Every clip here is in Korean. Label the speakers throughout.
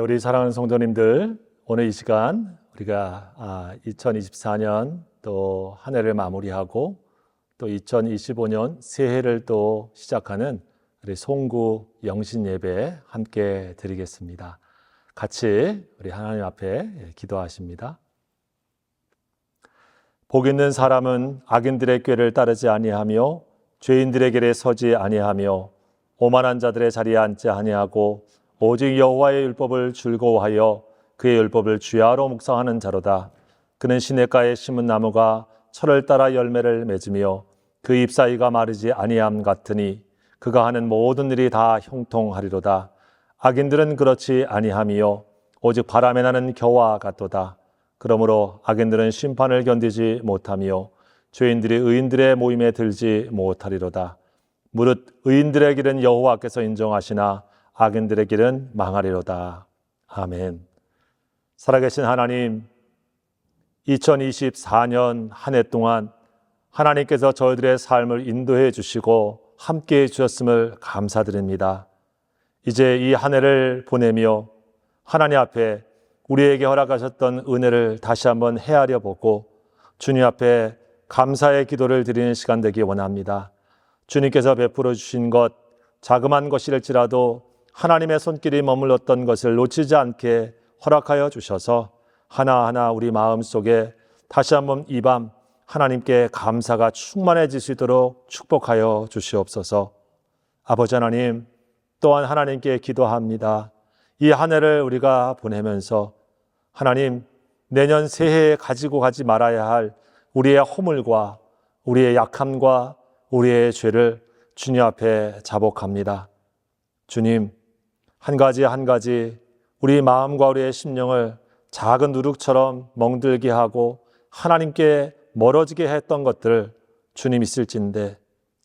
Speaker 1: 우리 사랑하는 성도님들, 오늘 이 시간 우리가 2024년 또 한 해를 마무리하고 또 2025년 새해를 또 시작하는 우리 송구 영신 예배 함께 드리겠습니다. 같이 우리 하나님 앞에 기도하십니다. 복 있는 사람은 악인들의 꾀를 따르지 아니하며 죄인들의 길에 서지 아니하며 오만한 자들의 자리에 앉지 아니하고 오직 여호와의 율법을 즐거워하여 그의 율법을 주야로 묵상하는 자로다. 그는 시냇가에 심은 나무가 철을 따라 열매를 맺으며 그 잎사귀가 마르지 아니함 같으니 그가 하는 모든 일이 다 형통하리로다. 악인들은 그렇지 아니하며 오직 바람에 나는 겨와 같도다. 그러므로 악인들은 심판을 견디지 못하며 죄인들이 의인들의 모임에 들지 못하리로다. 무릇 의인들의 길은 여호와께서 인정하시나 악인들의 길은 망하리로다. 아멘. 살아계신 하나님, 2024년 한 해 동안 하나님께서 저희들의 삶을 인도해 주시고 함께해 주셨음을 감사드립니다. 이제 이 한 해를 보내며 하나님 앞에 우리에게 허락하셨던 은혜를 다시 한번 헤아려 보고 주님 앞에 감사의 기도를 드리는 시간 되기 원합니다. 주님께서 베풀어 주신 것, 자그만 것일지라도 하나님의 손길이 머물렀던 것을 놓치지 않게 허락하여 주셔서 하나하나 우리 마음속에 다시 한번 이 밤 하나님께 감사가 충만해질 수 있도록 축복하여 주시옵소서. 아버지 하나님, 또한 하나님께 기도합니다. 이 한 해를 우리가 보내면서 하나님, 내년 새해에 가지고 가지 말아야 할 우리의 허물과 우리의 약함과 우리의 죄를 주님 앞에 자복합니다. 주님, 한 가지 한 가지 우리 마음과 우리의 심령을 작은 누룩처럼 멍들게 하고 하나님께 멀어지게 했던 것들 주님 있을진데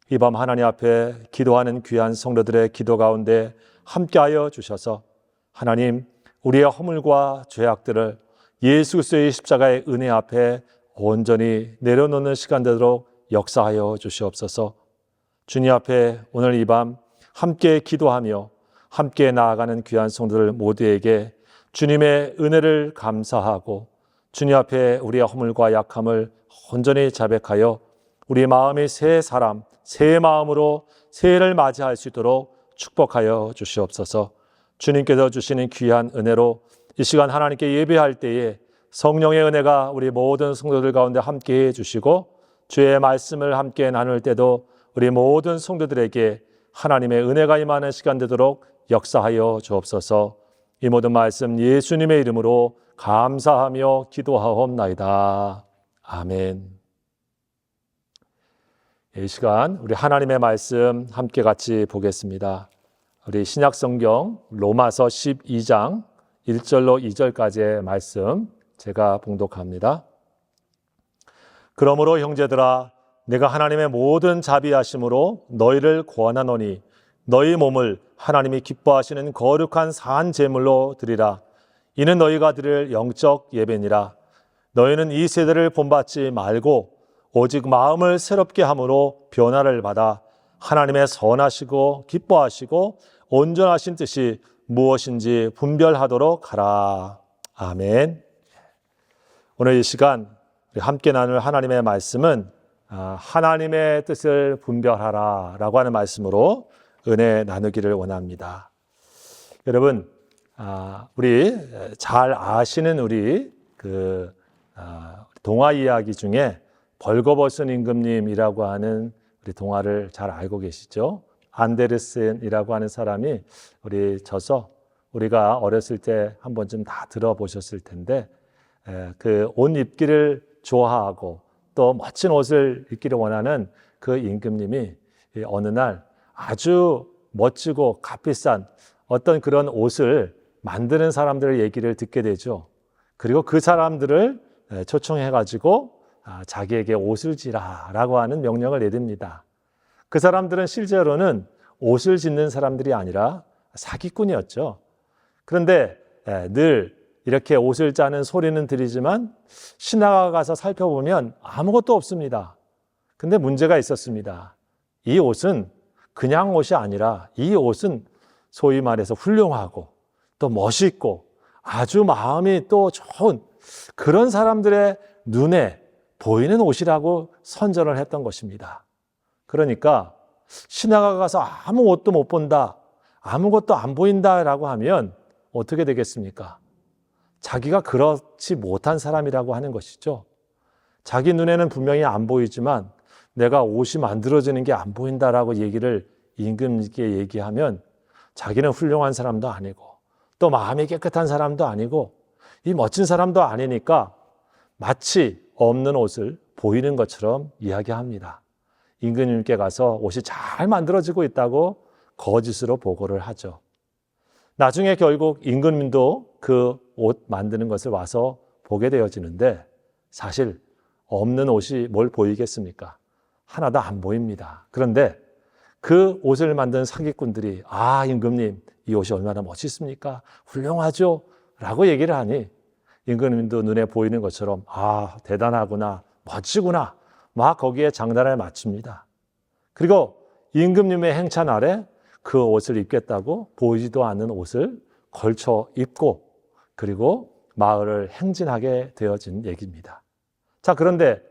Speaker 1: 이 밤 하나님 앞에 기도하는 귀한 성도들의 기도 가운데 함께하여 주셔서 하나님, 우리의 허물과 죄악들을 예수 그리스도의 십자가의 은혜 앞에 온전히 내려놓는 시간 되도록 역사하여 주시옵소서. 주님 앞에 오늘 이 밤 함께 기도하며 함께 나아가는 귀한 성도들 모두에게 주님의 은혜를 감사하고 주님 앞에 우리의 허물과 약함을 온전히 자백하여 우리 마음이 새 사람, 새 마음으로 새해를 맞이할 수 있도록 축복하여 주시옵소서. 주님께서 주시는 귀한 은혜로 이 시간 하나님께 예배할 때에 성령의 은혜가 우리 모든 성도들 가운데 함께해 주시고 주의 말씀을 함께 나눌 때도 우리 모든 성도들에게 하나님의 은혜가 임하는 시간 되도록 역사하여 주옵소서. 이 모든 말씀 예수님의 이름으로 감사하며 기도하옵나이다. 아멘. 이 시간 우리 하나님의 말씀 함께 같이 보겠습니다. 우리 신약성경 로마서 12장 1절로 2절까지의 말씀 제가 봉독합니다. 그러므로 형제들아, 내가 하나님의 모든 자비하심으로 너희를 권하노니 너희 몸을 하나님이 기뻐하시는 거룩한 산 제물로 드리라. 이는 너희가 드릴 영적 예배니라. 너희는 이 세대를 본받지 말고 오직 마음을 새롭게 함으로 변화를 받아 하나님의 선하시고 기뻐하시고 온전하신 뜻이 무엇인지 분별하도록 하라. 아멘. 오늘 이 시간 함께 나눌 하나님의 말씀은 하나님의 뜻을 분별하라 라고 하는 말씀으로 은혜 나누기를 원합니다. 여러분, 우리 잘 아시는 우리 동화 이야기 중에 벌거벗은 임금님이라고 하는 우리 동화를 잘 알고 계시죠? 안데르센이라고 하는 사람이 우리 저서 우리가 어렸을 때 한 번쯤 다 들어보셨을 텐데 그 옷 입기를 좋아하고 또 멋진 옷을 입기를 원하는 그 임금님이 어느 날 아주 멋지고 값비싼 어떤 그런 옷을 만드는 사람들의 얘기를 듣게 되죠. 그리고 그 사람들을 초청해가지고 자기에게 옷을 지라라고 하는 명령을 내립니다. 그 사람들은 실제로는 옷을 짓는 사람들이 아니라 사기꾼이었죠. 그런데 늘 이렇게 옷을 짜는 소리는 들리지만 신하가 가서 살펴보면 아무것도 없습니다. 근데 문제가 있었습니다. 이 옷은 그냥 옷이 아니라 이 옷은 소위 말해서 훌륭하고 또 멋있고 아주 마음이 또 좋은 그런 사람들의 눈에 보이는 옷이라고 선전을 했던 것입니다. 그러니까 신하가 가서 아무 옷도 못 본다, 아무것도 안 보인다라고 하면 어떻게 되겠습니까? 자기가 그렇지 못한 사람이라고 하는 것이죠. 자기 눈에는 분명히 안 보이지만 내가 옷이 만들어지는 게 안 보인다라고 얘기를 임금님께 얘기하면 자기는 훌륭한 사람도 아니고 또 마음이 깨끗한 사람도 아니고 이 멋진 사람도 아니니까 마치 없는 옷을 보이는 것처럼 이야기합니다. 임금님께 가서 옷이 잘 만들어지고 있다고 거짓으로 보고를 하죠. 나중에 결국 임금님도 그 옷 만드는 것을 와서 보게 되어지는데 사실 없는 옷이 뭘 보이겠습니까? 하나도 안 보입니다. 그런데 그 옷을 만든 사기꾼들이 임금님 이 옷이 얼마나 멋있습니까? 훌륭하죠? 라고 얘기를 하니 임금님도 눈에 보이는 것처럼 대단하구나, 멋지구나 막 거기에 장단을 맞춥니다. 그리고 임금님의 행차 날에 그 옷을 입겠다고 보이지도 않는 옷을 걸쳐 입고 그리고 마을을 행진하게 되어진 얘기입니다. 자, 그런데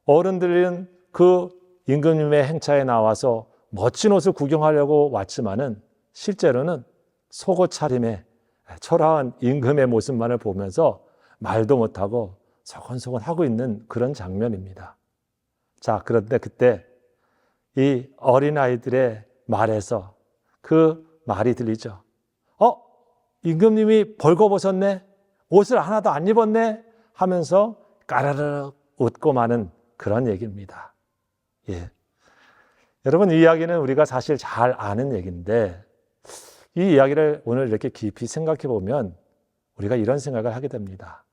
Speaker 1: 어른들은 그 임금님의 행차에 나와서 멋진 옷을 구경하려고 왔지만은 실제로는 속옷 차림에 초라한 임금의 모습만을 보면서 말도 못하고 소곤소곤 하고 있는 그런 장면입니다. 자, 그런데 그때 이 어린아이들의 말에서 그 말이 들리죠. 임금님이 벌거벗었네? 옷을 하나도 안 입었네? 하면서 까르르 웃고 마는 그런 얘기입니다. 예. 여러분, 이 이야기는 우리가 사실 잘 아는 얘기인데 이 이야기를 오늘 이렇게 깊이 생각해 보면 우리가 이런 생각을 하게 됩니다.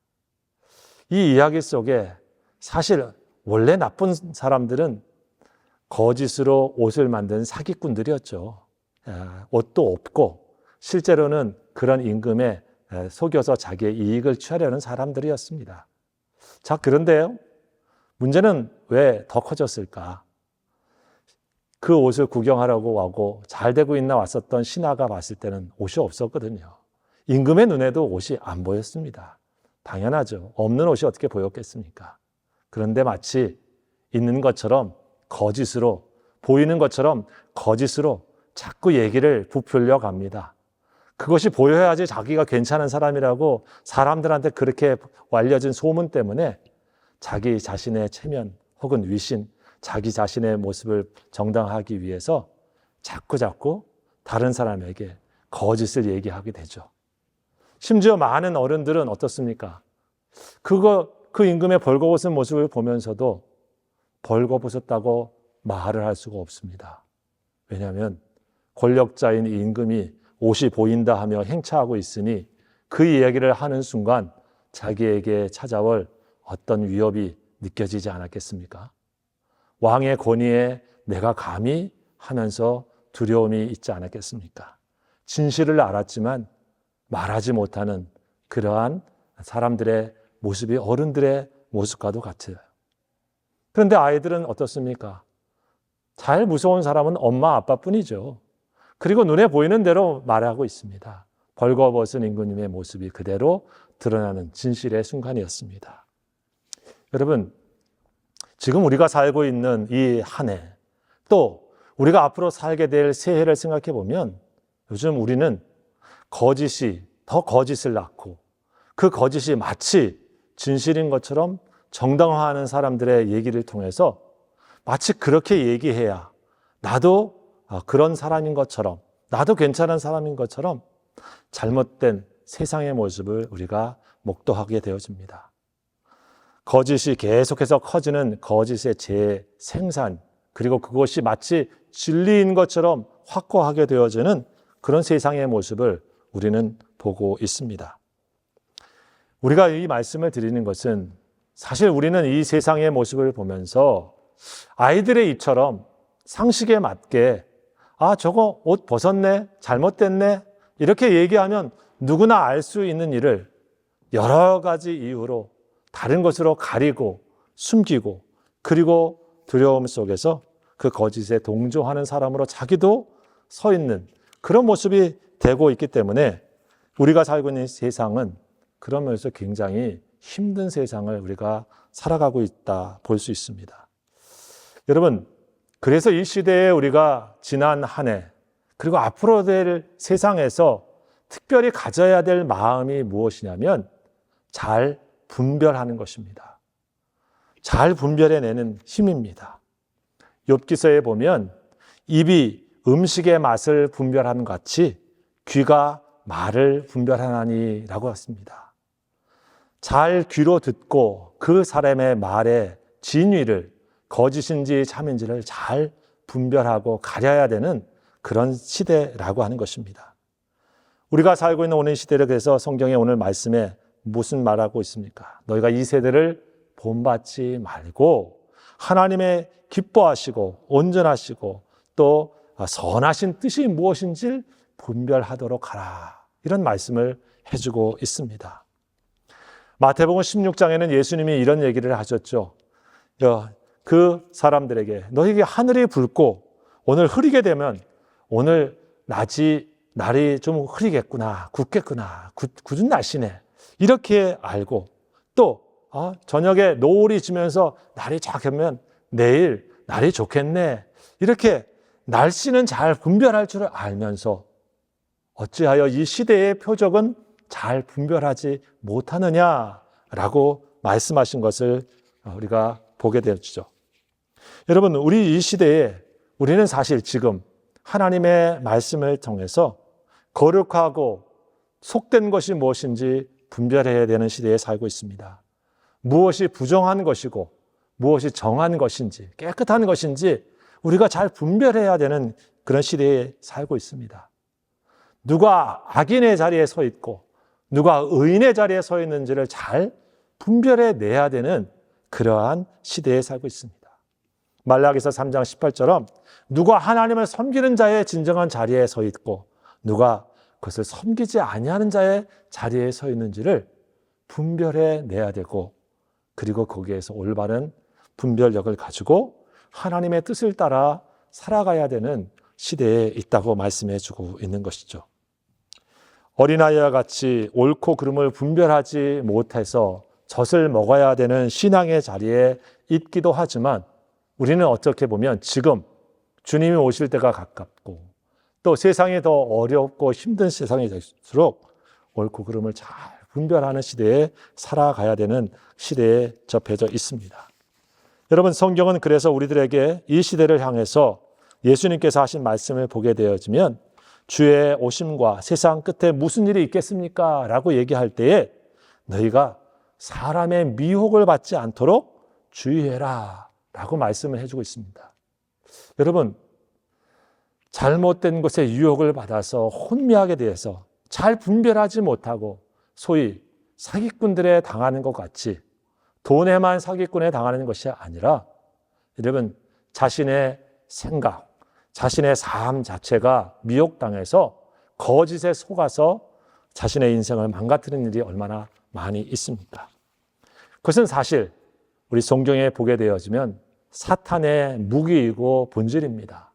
Speaker 1: 이 이야기 속에 사실 원래 나쁜 사람들은 거짓으로 옷을 만든 사기꾼들이었죠. 옷도 없고 실제로는 그런 임금에 속여서 자기의 이익을 취하려는 사람들이었습니다. 자, 그런데요. 문제는 왜 더 커졌을까? 그 옷을 구경하려고 하고 잘 되고 있나 왔었던 신하가 봤을 때는 옷이 없었거든요. 임금의 눈에도 옷이 안 보였습니다. 당연하죠. 없는 옷이 어떻게 보였겠습니까? 그런데 마치 있는 것처럼 거짓으로, 보이는 것처럼 거짓으로 자꾸 얘기를 부풀려 갑니다. 그것이 보여야지 자기가 괜찮은 사람이라고 사람들한테 그렇게 알려진 소문 때문에 자기 자신의 체면 혹은 위신, 자기 자신의 모습을 정당화하기 위해서 자꾸 다른 사람에게 거짓을 얘기하게 되죠. 심지어 많은 어른들은 어떻습니까? 그 임금의 벌거벗은 모습을 보면서도 벌거벗었다고 말을 할 수가 없습니다. 왜냐하면 권력자인 임금이 옷이 보인다 하며 행차하고 있으니 그 이야기를 하는 순간 자기에게 찾아올 어떤 위협이 느껴지지 않았겠습니까? 왕의 권위에 내가 감히 하면서 두려움이 있지 않았겠습니까? 진실을 알았지만 말하지 못하는 그러한 사람들의 모습이 어른들의 모습과도 같아요. 그런데 아이들은 어떻습니까? 잘 무서운 사람은 엄마, 아빠뿐이죠. 그리고 눈에 보이는 대로 말하고 있습니다. 벌거벗은 임금님의 모습이 그대로 드러나는 진실의 순간이었습니다. 여러분, 지금 우리가 살고 있는 이 한 해, 또 우리가 앞으로 살게 될 새해를 생각해 보면 요즘 우리는 거짓이 더 거짓을 낳고 그 거짓이 마치 진실인 것처럼 정당화하는 사람들의 얘기를 통해서 마치 그렇게 얘기해야 나도 그런 사람인 것처럼, 나도 괜찮은 사람인 것처럼 잘못된 세상의 모습을 우리가 목도하게 되어집니다. 거짓이 계속해서 커지는 거짓의 재생산, 그리고 그것이 마치 진리인 것처럼 확고하게 되어지는 그런 세상의 모습을 우리는 보고 있습니다. 우리가 이 말씀을 드리는 것은 사실 우리는 이 세상의 모습을 보면서 아이들의 입처럼 상식에 맞게 저거 옷 벗었네, 잘못됐네 이렇게 얘기하면 누구나 알 수 있는 일을 여러 가지 이유로 다른 것으로 가리고 숨기고 그리고 두려움 속에서 그 거짓에 동조하는 사람으로 자기도 서 있는 그런 모습이 되고 있기 때문에 우리가 살고 있는 세상은 그러면서 굉장히 힘든 세상을 우리가 살아가고 있다 볼 수 있습니다. 여러분, 그래서 이 시대에 우리가 지난 한 해 그리고 앞으로 될 세상에서 특별히 가져야 될 마음이 무엇이냐면 잘 분별하는 것입니다. 잘 분별해내는 힘입니다. 욥기서에 보면 입이 음식의 맛을 분별하는 것 같이 귀가 말을 분별하나니라고 했습니다. 잘 귀로 듣고 그 사람의 말의 진위를 거짓인지 참인지를 잘 분별하고 가려야 되는 그런 시대라고 하는 것입니다. 우리가 살고 있는 오늘 시대를 그래서 성경의 오늘 말씀에 무슨 말하고 있습니까? 너희가 이 세대를 본받지 말고 하나님의 기뻐하시고 온전하시고 또 선하신 뜻이 무엇인지 분별하도록 하라. 이런 말씀을 해주고 있습니다. 마태복음 16장에는 예수님이 이런 얘기를 하셨죠. 그 사람들에게 너희에게 하늘이 붉고 오늘 흐리게 되면 오늘 날이 좀 흐리겠구나, 굳겠구나, 굳은 날씨네. 이렇게 알고 또 저녁에 노을이 지면서 날이 쫙 켜면 내일 날이 좋겠네. 이렇게 날씨는 잘 분별할 줄 알면서 어찌하여 이 시대의 표적은 잘 분별하지 못하느냐라고 말씀하신 것을 우리가 보게 되었죠. 여러분, 우리 이 시대에 우리는 사실 지금 하나님의 말씀을 통해서 거룩하고 속된 것이 무엇인지 분별해야 되는 시대에 살고 있습니다. 무엇이 부정한 것이고 무엇이 정한 것인지 깨끗한 것인지 우리가 잘 분별해야 되는 그런 시대에 살고 있습니다. 누가 악인의 자리에 서 있고 누가 의인의 자리에 서 있는지를 잘 분별해내야 되는 그러한 시대에 살고 있습니다. 말라기서 3장 18처럼 누가 하나님을 섬기는 자의 진정한 자리에 서 있고 누가 그것을 섬기지 아니하는 자의 자리에 서 있는지를 분별해내야 되고 그리고 거기에서 올바른 분별력을 가지고 하나님의 뜻을 따라 살아가야 되는 시대에 있다고 말씀해 주고 있는 것이죠. 어린아이와 같이 옳고 그름을 분별하지 못해서 젖을 먹어야 되는 신앙의 자리에 있기도 하지만 우리는 어떻게 보면 지금 주님이 오실 때가 가깝고 또 세상이 더 어렵고 힘든 세상이 될수록 옳고 그름을 잘 분별하는 시대에 살아가야 되는 시대에 접해져 있습니다. 여러분, 성경은 그래서 우리들에게 이 시대를 향해서 예수님께서 하신 말씀을 보게 되어지면 주의 오심과 세상 끝에 무슨 일이 있겠습니까? 라고 얘기할 때에 너희가 사람의 미혹을 받지 않도록 주의해라 라고 말씀을 해주고 있습니다. 여러분, 잘못된 것에 유혹을 받아서 혼미하게 대해서 잘 분별하지 못하고 소위 사기꾼들에 당하는 것 같이 돈에만 사기꾼에 당하는 것이 아니라 여러분 자신의 생각, 자신의 삶 자체가 미혹당해서 거짓에 속아서 자신의 인생을 망가뜨리는 일이 얼마나 많이 있습니까? 그것은 사실 우리 성경에 보게 되어지면 사탄의 무기이고 본질입니다.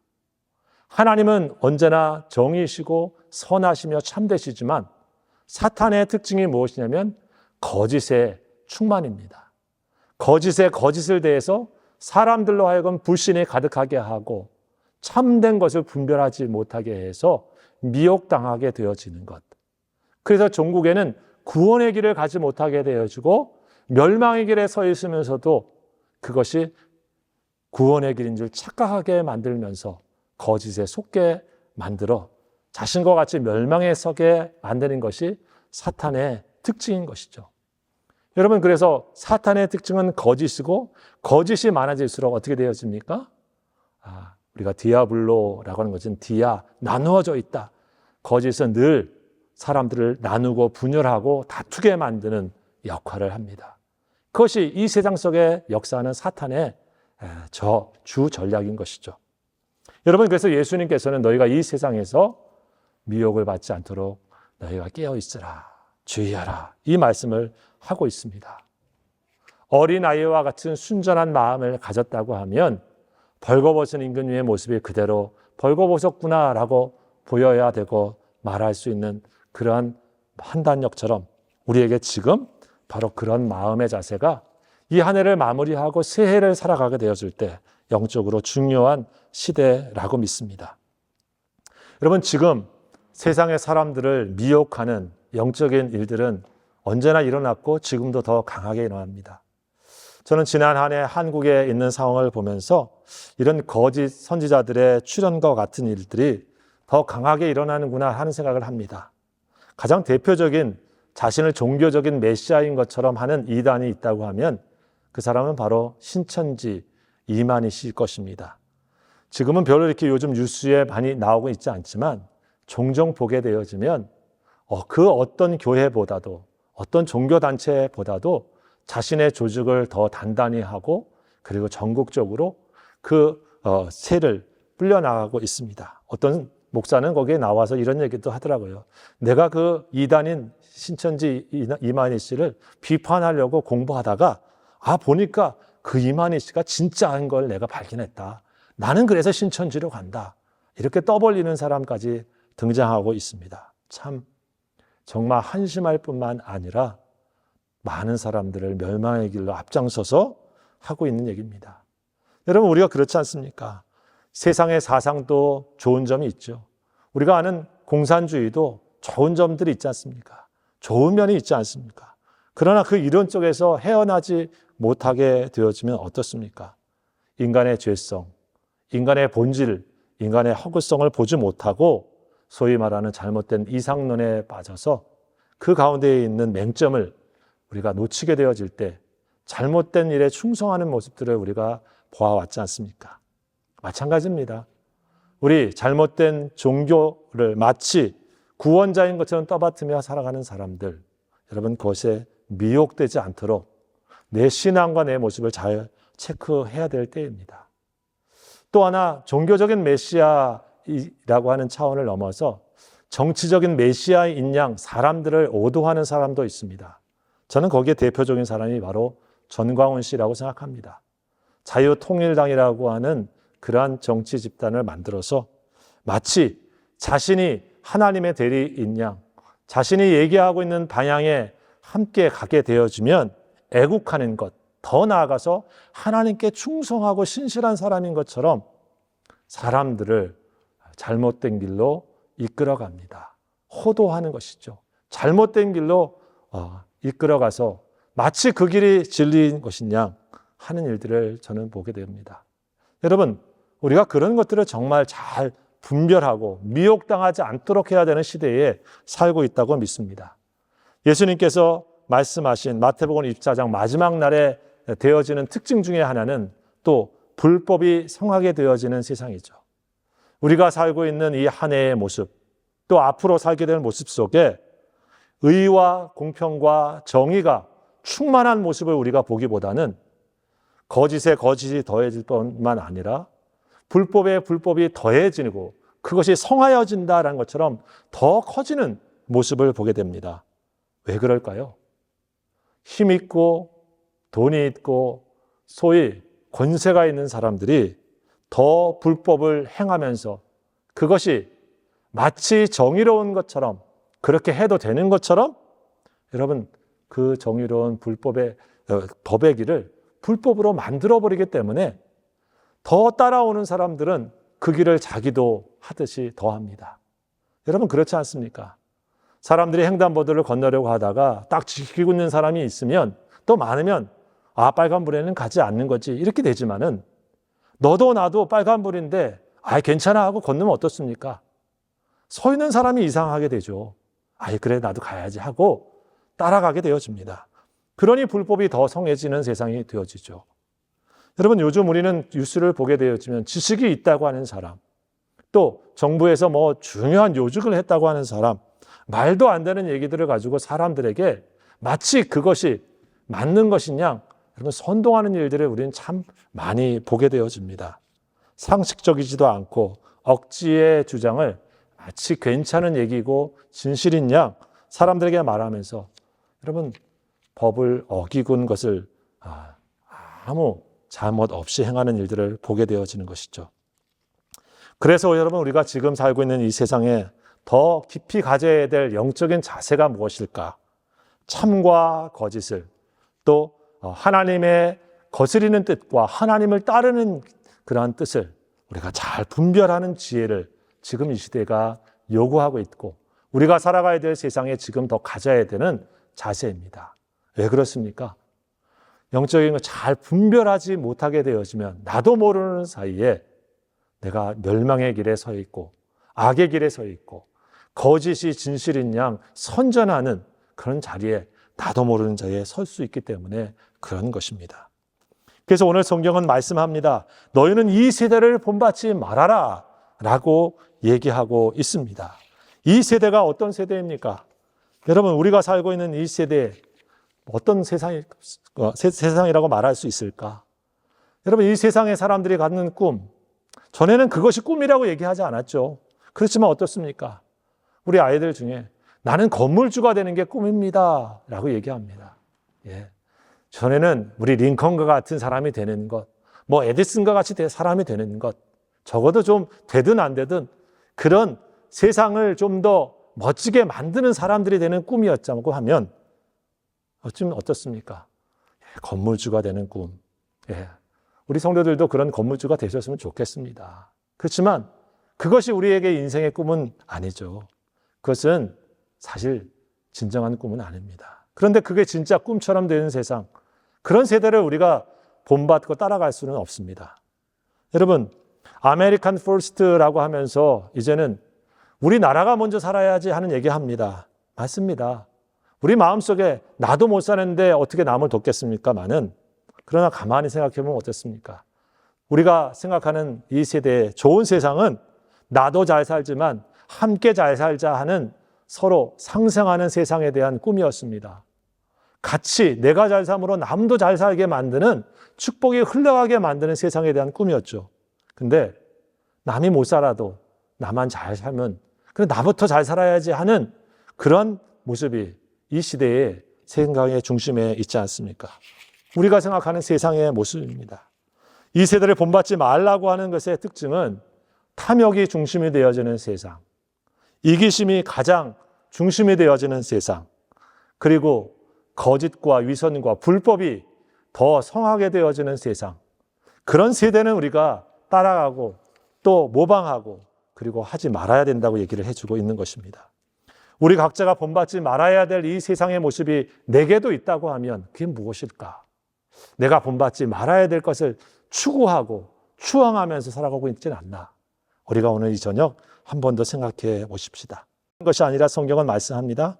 Speaker 1: 하나님은 언제나 정의이시고 선하시며 참되시지만 사탄의 특징이 무엇이냐면 거짓의 충만입니다. 거짓에 거짓을 대해서 사람들로 하여금 불신이 가득하게 하고 참된 것을 분별하지 못하게 해서 미혹당하게 되어지는 것. 그래서 종국에는 구원의 길을 가지 못하게 되어지고 멸망의 길에 서 있으면서도 그것이 구원의 길인 줄 착각하게 만들면서 거짓에 속게 만들어 자신과 같이 멸망에 서게 만드는 것이 사탄의 특징인 것이죠. 여러분, 그래서 사탄의 특징은 거짓이고 거짓이 많아질수록 어떻게 되어집니까? 우리가 디아블로라고 하는 것은 나누어져 있다. 거짓은 늘 사람들을 나누고 분열하고 다투게 만드는 역할을 합니다. 그것이 이 세상 속에 역사하는 사탄의 주 전략인 것이죠. 여러분, 그래서 예수님께서는 너희가 이 세상에서 미혹을 받지 않도록 너희가 깨어 있으라, 주의하라, 이 말씀을 하고 있습니다. 어린아이와 같은 순전한 마음을 가졌다고 하면 벌거벗은 임금님의 모습이 그대로 벌거벗었구나라고 보여야 되고 말할 수 있는 그러한 판단력처럼 우리에게 지금 바로 그런 마음의 자세가 이 한 해를 마무리하고 새해를 살아가게 되었을 때 영적으로 중요한 시대라고 믿습니다. 여러분, 지금 세상의 사람들을 미혹하는 영적인 일들은 언제나 일어났고 지금도 더 강하게 일어납니다. 저는 지난 한 해 한국에 있는 상황을 보면서 이런 거짓 선지자들의 출현과 같은 일들이 더 강하게 일어나는구나 하는 생각을 합니다. 가장 대표적인 자신을 종교적인 메시아인 것처럼 하는 이단이 있다고 하면 그 사람은 바로 신천지 이만희 씨일 것입니다. 지금은 별로 이렇게 요즘 뉴스에 많이 나오고 있지 않지만 종종 보게 되어지면 그 어떤 교회보다도 어떤 종교단체보다도 자신의 조직을 더 단단히 하고 그리고 전국적으로 그 세를 불려나가고 있습니다. 어떤 목사는 거기에 나와서 이런 얘기도 하더라고요. 내가 그 이단인 신천지 이만희 씨를 비판하려고 공부하다가 보니까 그 이만희 씨가 진짜인 걸 내가 발견했다. 나는 그래서 신천지로 간다. 이렇게 떠벌리는 사람까지 등장하고 있습니다. 참 정말 한심할 뿐만 아니라 많은 사람들을 멸망의 길로 앞장서서 하고 있는 얘기입니다. 여러분, 우리가 그렇지 않습니까? 세상의 사상도 좋은 점이 있죠. 우리가 아는 공산주의도 좋은 점들이 있지 않습니까? 좋은 면이 있지 않습니까? 그러나 그 이론 쪽에서 헤어나지 못하게 되어지면 어떻습니까? 인간의 죄성, 인간의 본질, 인간의 허구성을 보지 못하고 소위 말하는 잘못된 이상론에 빠져서 그 가운데에 있는 맹점을 우리가 놓치게 되어질 때 잘못된 일에 충성하는 모습들을 우리가 보아왔지 않습니까? 마찬가지입니다. 우리 잘못된 종교를 마치 구원자인 것처럼 떠받들며 살아가는 사람들, 여러분 그것에 미혹되지 않도록 내 신앙과 내 모습을 잘 체크해야 될 때입니다. 또 하나, 종교적인 메시아라고 하는 차원을 넘어서 정치적인 메시아인 양 사람들을 오도하는 사람도 있습니다. 저는 거기에 대표적인 사람이 바로 전광훈 씨라고 생각합니다. 자유통일당이라고 하는 그러한 정치 집단을 만들어서 마치 자신이 하나님의 대리인 양, 자신이 얘기하고 있는 방향에 함께 가게 되어지면 애국하는 것, 더 나아가서 하나님께 충성하고 신실한 사람인 것처럼 사람들을 잘못된 길로 이끌어갑니다. 호도하는 것이죠. 잘못된 길로 이끌어가서 마치 그 길이 진리인 것인 양 하는 일들을 저는 보게 됩니다. 여러분, 우리가 그런 것들을 정말 잘 분별하고 미혹당하지 않도록 해야 되는 시대에 살고 있다고 믿습니다. 예수님께서 말씀하신 마태복음 24장 마지막 날에 되어지는 특징 중에 하나는 또 불법이 성하게 되어지는 세상이죠. 우리가 살고 있는 이 한 해의 모습, 또 앞으로 살게 될 모습 속에 의와 공평과 정의가 충만한 모습을 우리가 보기보다는 거짓에 거짓이 더해질 뿐만 아니라 불법에 불법이 더해지고 그것이 성하여진다라는 것처럼 더 커지는 모습을 보게 됩니다. 왜 그럴까요? 힘 있고 돈이 있고 소위 권세가 있는 사람들이 더 불법을 행하면서 그것이 마치 정의로운 것처럼 그렇게 해도 되는 것처럼 여러분 그 정의로운 법의 길을 불법으로 만들어버리기 때문에 더 따라오는 사람들은 그 길을 자기도 하듯이 더합니다. 여러분 그렇지 않습니까? 사람들이 횡단보도를 건너려고 하다가 딱 지키고 있는 사람이 있으면 또 많으면 빨간불에는 가지 않는 거지 이렇게 되지만은 너도 나도 빨간불인데 괜찮아 하고 건너면 어떻습니까? 서 있는 사람이 이상하게 되죠. 그래 나도 가야지 하고 따라가게 되어집니다. 그러니 불법이 더 성해지는 세상이 되어지죠. 여러분 요즘 우리는 뉴스를 보게 되어지면 지식이 있다고 하는 사람, 또 정부에서 중요한 요직을 했다고 하는 사람, 말도 안 되는 얘기들을 가지고 사람들에게 마치 그것이 맞는 것인 양 여러분 선동하는 일들을 우리는 참 많이 보게 되어집니다. 상식적이지도 않고 억지의 주장을 마치 괜찮은 얘기고 진실인 양 사람들에게 말하면서 여러분 법을 어기군 것을 아무 잘못 없이 행하는 일들을 보게 되어지는 것이죠. 그래서 여러분 우리가 지금 살고 있는 이 세상에 더 깊이 가져야 될 영적인 자세가 무엇일까? 참과 거짓을, 또 하나님의 거스리는 뜻과 하나님을 따르는 그러한 뜻을 우리가 잘 분별하는 지혜를 지금 이 시대가 요구하고 있고, 우리가 살아가야 될 세상에 지금 더 가져야 되는 자세입니다. 왜 그렇습니까? 영적인 걸 잘 분별하지 못하게 되어지면 나도 모르는 사이에 내가 멸망의 길에 서 있고 악의 길에 서 있고 거짓이 진실인 양 선전하는 그런 자리에 나도 모르는 자리에 설 수 있기 때문에 그런 것입니다. 그래서 오늘 성경은 말씀합니다. 너희는 이 세대를 본받지 말아라 라고 얘기하고 있습니다. 이 세대가 어떤 세대입니까? 여러분, 우리가 살고 있는 이 세대 어떤 세상이라고 말할 수 있을까? 여러분, 이 세상의 사람들이 갖는 꿈, 전에는 그것이 꿈이라고 얘기하지 않았죠. 그렇지만 어떻습니까? 우리 아이들 중에 나는 건물주가 되는 게 꿈입니다 라고 얘기합니다. 예. 전에는 우리 링컨과 같은 사람이 되는 것, 뭐 에디슨과 같이 사람이 되는 것, 적어도 좀 되든 안 되든 그런 세상을 좀 더 멋지게 만드는 사람들이 되는 꿈이었자고 하면 어쩌면 어떻습니까? 예, 건물주가 되는 꿈. 예. 우리 성도들도 그런 건물주가 되셨으면 좋겠습니다. 그렇지만 그것이 우리에게 인생의 꿈은 아니죠. 그것은 사실 진정한 꿈은 아닙니다. 그런데 그게 진짜 꿈처럼 되는 세상, 그런 세대를 우리가 본받고 따라갈 수는 없습니다. 여러분, 아메리칸 퍼스트라고 하면서 이제는 우리나라가 먼저 살아야지 하는 얘기합니다. 맞습니다. 우리 마음속에 나도 못 사는데 어떻게 남을 돕겠습니까? 많은. 그러나 가만히 생각해 보면 어떻습니까? 우리가 생각하는 이 세대의 좋은 세상은 나도 잘 살지만 함께 잘 살자 하는 서로 상생하는 세상에 대한 꿈이었습니다. 같이 내가 잘 삶으로 남도 잘 살게 만드는, 축복이 흘러가게 만드는 세상에 대한 꿈이었죠. 근데 남이 못 살아도 나만 잘 살면 그래 나부터 잘 살아야지 하는 그런 모습이 이 시대의 생각의 중심에 있지 않습니까? 우리가 생각하는 세상의 모습입니다. 이 세대를 본받지 말라고 하는 것의 특징은 탐욕이 중심이 되어지는 세상, 이기심이 가장 중심이 되어지는 세상, 그리고 거짓과 위선과 불법이 더 성하게 되어지는 세상, 그런 세대는 우리가 따라가고 또 모방하고 그리고 하지 말아야 된다고 얘기를 해주고 있는 것입니다. 우리 각자가 본받지 말아야 될 이 세상의 모습이 내게도 있다고 하면 그게 무엇일까? 내가 본받지 말아야 될 것을 추구하고 추앙하면서 살아가고 있지는 않나? 우리가 오늘 이 저녁 한 번 더 생각해 보십시다. 것이 아니라 성경은 말씀합니다.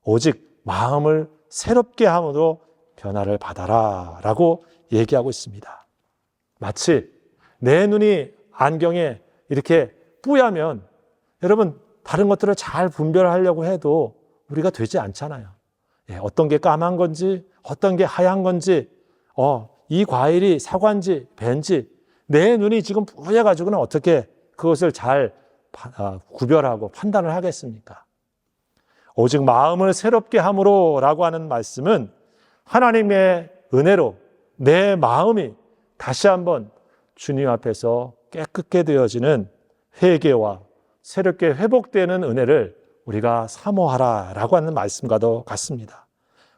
Speaker 1: 오직 마음을 새롭게 함으로 변화를 받아라 라고 얘기하고 있습니다. 마치 내 눈이 안경에 이렇게 뿌야면 여러분 다른 것들을 잘 분별하려고 해도 우리가 되지 않잖아요. 예, 어떤 게 까만 건지 어떤 게 하얀 건지 이 과일이 사과인지 배인지 내 눈이 지금 뿌여가지고는 어떻게 그것을 잘 구별하고 판단을 하겠습니까? 오직 마음을 새롭게 함으로 라고 하는 말씀은 하나님의 은혜로 내 마음이 다시 한번 주님 앞에서 깨끗게 되어지는 회개와 새롭게 회복되는 은혜를 우리가 사모하라 라고 하는 말씀과도 같습니다.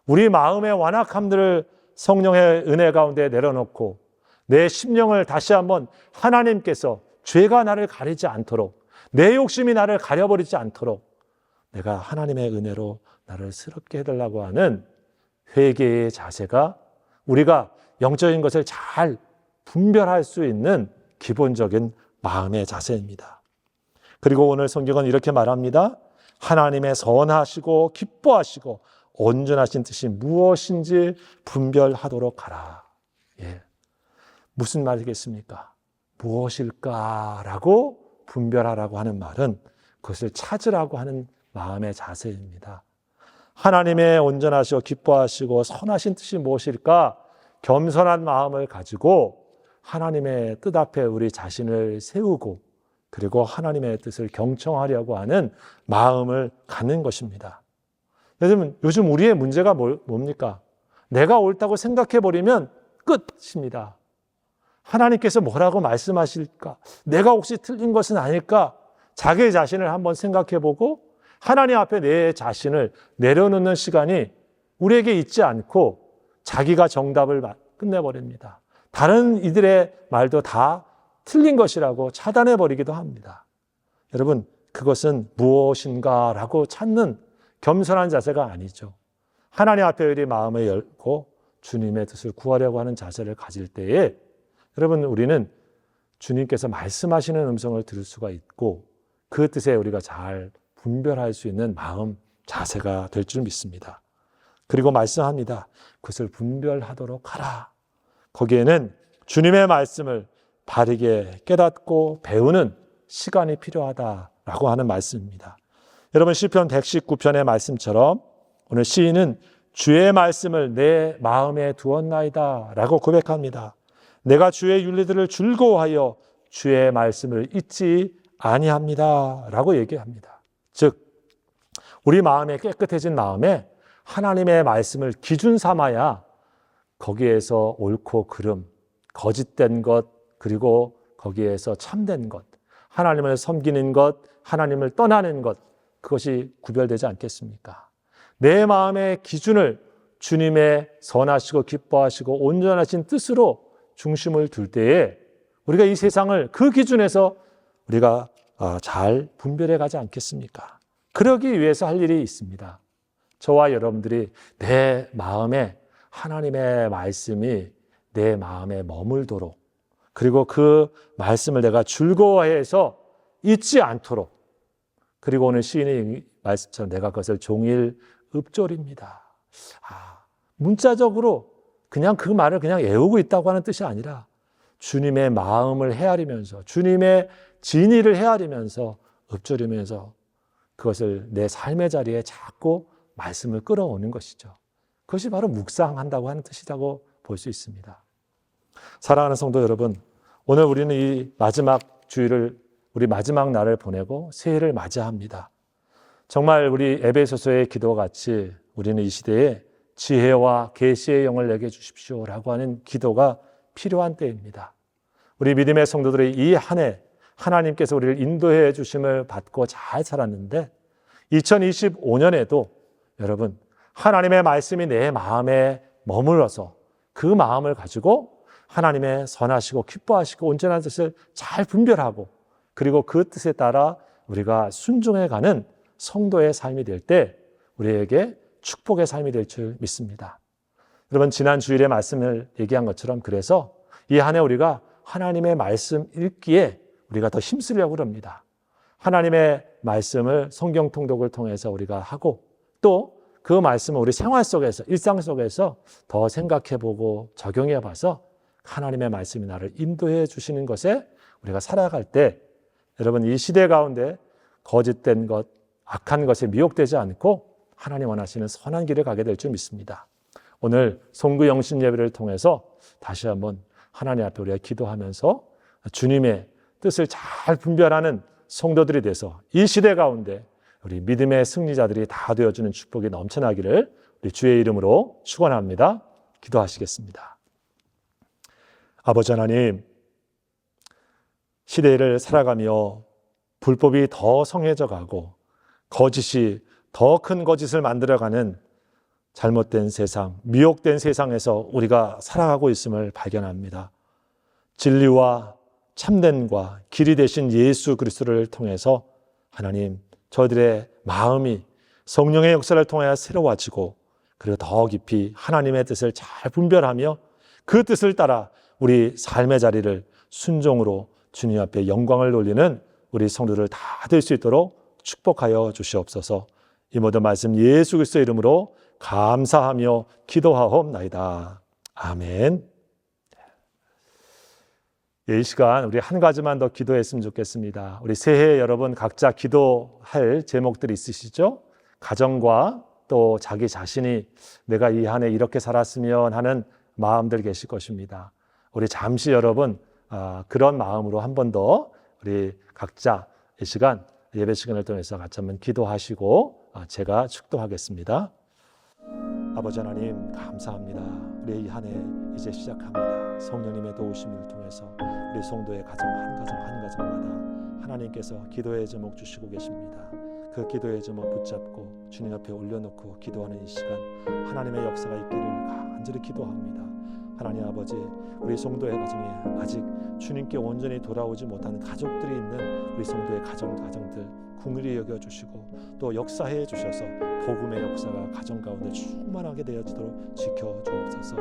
Speaker 1: 우리 마음의 완악함들을 성령의 은혜 가운데 내려놓고 내 심령을 다시 한번 하나님께서 죄가 나를 가리지 않도록, 내 욕심이 나를 가려버리지 않도록 내가 하나님의 은혜로 나를 새롭게 해달라고 하는 회개의 자세가 우리가 영적인 것을 잘 분별할 수 있는 기본적인 마음의 자세입니다. 그리고 오늘 성경은 이렇게 말합니다. 하나님의 선하시고 기뻐하시고 온전하신 뜻이 무엇인지 분별하도록 하라. 예. 무슨 말이겠습니까? 무엇일까라고 분별하라고 하는 말은 그것을 찾으라고 하는 마음의 자세입니다. 하나님의 온전하시고 기뻐하시고 선하신 뜻이 무엇일까? 겸손한 마음을 가지고 하나님의 뜻 앞에 우리 자신을 세우고 그리고 하나님의 뜻을 경청하려고 하는 마음을 갖는 것입니다. 요즘 우리의 문제가 뭡니까? 내가 옳다고 생각해버리면 끝입니다. 하나님께서 뭐라고 말씀하실까? 내가 혹시 틀린 것은 아닐까? 자기 자신을 한번 생각해보고 하나님 앞에 내 자신을 내려놓는 시간이 우리에게 있지 않고 자기가 정답을 끝내버립니다. 다른 이들의 말도 다 틀린 것이라고 차단해버리기도 합니다. 여러분, 그것은 무엇인가라고 찾는 겸손한 자세가 아니죠. 하나님 앞에 우리 마음을 열고 주님의 뜻을 구하려고 하는 자세를 가질 때에 여러분, 우리는 주님께서 말씀하시는 음성을 들을 수가 있고 그 뜻에 우리가 잘 분별할 수 있는 마음, 자세가 될 줄 믿습니다. 그리고 말씀합니다. 그것을 분별하도록 하라. 거기에는 주님의 말씀을 바르게 깨닫고 배우는 시간이 필요하다라고 하는 말씀입니다. 여러분, 시편 119편의 말씀처럼 오늘 시인은 주의 말씀을 내 마음에 두었나이다 라고 고백합니다. 내가 주의 윤리들을 즐거워하여 주의 말씀을 잊지 아니합니다 라고 얘기합니다. 즉, 우리 마음에 깨끗해진 마음에 하나님의 말씀을 기준 삼아야 거기에서 옳고 그름, 거짓된 것, 그리고 거기에서 참된 것, 하나님을 섬기는 것, 하나님을 떠나는 것, 그것이 구별되지 않겠습니까? 내 마음의 기준을 주님의 선하시고 기뻐하시고 온전하신 뜻으로 중심을 둘 때에 우리가 이 세상을 그 기준에서 우리가 잘 분별해 가지 않겠습니까? 그러기 위해서 할 일이 있습니다. 저와 여러분들이 내 마음에 하나님의 말씀이 내 마음에 머물도록, 그리고 그 말씀을 내가 즐거워해서 잊지 않도록, 그리고 오늘 시인의 말씀처럼 내가 그것을 종일 읊조립니다. 문자적으로 그냥 그 말을 그냥 외우고 있다고 하는 뜻이 아니라 주님의 마음을 헤아리면서 주님의 진의를 헤아리면서 읊조리면서 그것을 내 삶의 자리에 자꾸 말씀을 끌어오는 것이죠. 그것이 바로 묵상한다고 하는 뜻이라고 볼 수 있습니다. 사랑하는 성도 여러분, 오늘 우리는 이 마지막 주일을, 우리 마지막 날을 보내고 새해를 맞이합니다. 정말 우리 에베소서의 기도와 같이 우리는 이 시대에 지혜와 계시의 영을 내게 주십시오라고 하는 기도가 필요한 때입니다. 우리 믿음의 성도들이 이 한 해 하나님께서 우리를 인도해 주심을 받고 잘 살았는데 2025년에도 여러분, 하나님의 말씀이 내 마음에 머물러서 그 마음을 가지고 하나님의 선하시고 기뻐하시고 온전한 뜻을 잘 분별하고 그리고 그 뜻에 따라 우리가 순종해가는 성도의 삶이 될 때 우리에게 축복의 삶이 될 줄 믿습니다. 여러분, 지난 주일에 말씀을 얘기한 것처럼 그래서 이 한 해 우리가 하나님의 말씀 읽기에 우리가 더 힘쓰려고 합니다. 하나님의 말씀을 성경 통독을 통해서 우리가 하고 또 그 말씀을 우리 생활 속에서, 일상 속에서 더 생각해보고 적용해봐서 하나님의 말씀이 나를 인도해 주시는 것에 우리가 살아갈 때 여러분, 이 시대 가운데 거짓된 것, 악한 것에 미혹되지 않고 하나님 원하시는 선한 길을 가게 될 줄 믿습니다. 오늘 송구 영신 예배를 통해서 다시 한번 하나님 앞에 우리가 기도하면서 주님의 뜻을 잘 분별하는 성도들이 돼서 이 시대 가운데 우리 믿음의 승리자들이 다 되어주는 축복이 넘쳐나기를 우리 주의 이름으로 축원합니다. 기도하시겠습니다. 아버지 하나님, 시대를 살아가며 불법이 더 성해져 가고 거짓이 더 큰 거짓을 만들어가는 잘못된 세상, 미혹된 세상에서 우리가 살아가고 있음을 발견합니다. 진리와 참됨과 길이 되신 예수 그리스도를 통해서 하나님, 저희들의 마음이 성령의 역사를 통하여 새로워지고 그리고 더 깊이 하나님의 뜻을 잘 분별하며 그 뜻을 따라 우리 삶의 자리를 순종으로 주님 앞에 영광을 돌리는 우리 성도들 다 될 수 있도록 축복하여 주시옵소서. 이 모든 말씀 예수 그리스도의 이름으로 감사하며 기도하옵나이다. 아멘. 이 시간 우리 한 가지만 더 기도했으면 좋겠습니다. 우리 새해 여러분 각자 기도할 제목들이 있으시죠? 가정과 또 자기 자신이 내가 이 한 해 이렇게 살았으면 하는 마음들 계실 것입니다. 우리 잠시 여러분 그런 마음으로 한 번 더 우리 각자 이 시간 예배 시간을 통해서 같이 한번 기도하시고 제가 축도하겠습니다. 아버지 하나님 감사합니다. 우리 이 한 해 이제 시작합니다. 성령님의 도우심을 통해서 우리 성도의 가정 한 가정마다 하나님께서 기도의 제목 주시고 계십니다. 그 기도의 제목 붙잡고 주님 앞에 올려놓고 기도하는 이 시간, 하나님의 역사가 있기를 간절히 기도합니다. 하나님 아버지, 우리 성도의 가정에 아직 주님께 온전히 돌아오지 못하는 가족들이 있는 우리 성도의 가정들 긍휼히 여겨주시고 또 역사해 주셔서 복음의 역사가 가정 가운데 충만하게 되어지도록 지켜주옵소서.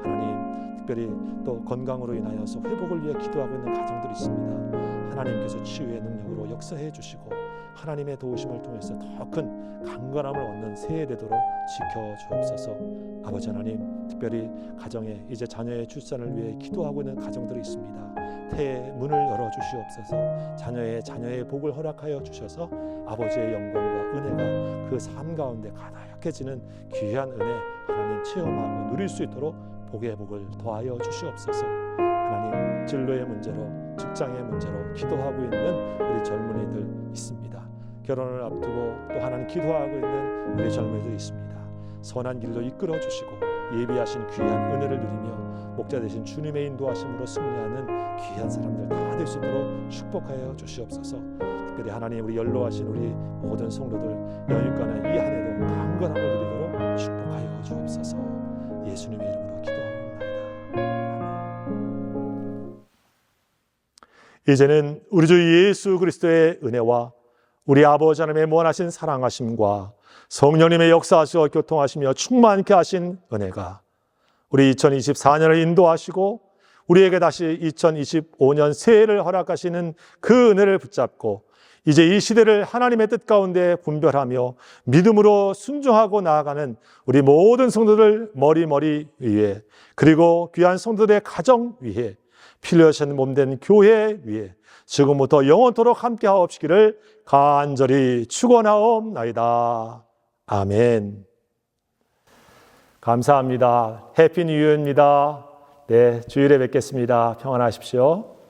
Speaker 1: 하나님, 특별히 또 건강으로 인하여서 회복을 위해 기도하고 있는 가정들이 있습니다. 하나님께서 치유의 능력으로 역사해 주시고 하나님의 도우심을 통해서 더 큰 강건함을 얻는 새해 되도록 지켜주옵소서. 아버지 하나님, 특별히 가정에 이제 자녀의 출산을 위해 기도하고 있는 가정들이 있습니다. 태의 문을 열어주시옵소서. 자녀의 복을 허락하여 주셔서 아버지의 영광과 은혜가 그 삶 가운데 가득해지는 귀한 은혜 하나님 체험하고 누릴 수 있도록 복의 복을 더하여 주시옵소서. 하나님, 진로의 문제로 직장의 문제로 기도하고 있는 우리 젊은이들 있습니다. 결혼을 앞두고 또 하나님 기도하고 있는 우리 젊은이들 있습니다. 선한 길로 이끌어 주시고 예비하신 귀한 은혜를 누리며 목자 되신 주님의 인도하심으로 승리하는 귀한 사람들 다 될 수 있도록 축복하여 주시옵소서. 특별히 하나님, 우리 연로하신 우리 모든 성도들 영육간의 이 한 해도 강건함을 누리도록 축복하여 주옵소서. 예수님의 이름으로 기도하옵나이다. 이제는 우리 주 예수 그리스도의 은혜와 우리 아버지 하나님의 무한하신 사랑하심과 성령님의 역사하시고 교통하시며 충만케 하신 은혜가 우리 2024년을 인도하시고 우리에게 다시 2025년 새해를 허락하시는 그 은혜를 붙잡고 이제 이 시대를 하나님의 뜻 가운데 분별하며 믿음으로 순종하고 나아가는 우리 모든 성도들 머리 위에, 그리고 귀한 성도들의 가정 위에, 피를 흘리신 몸된 교회 위에 지금부터 영원토록 함께하옵시기를 간절히 축원하옵나이다. 아멘. 감사합니다. 해피 뉴 이어입니다. 네, 주일에 뵙겠습니다. 평안하십시오.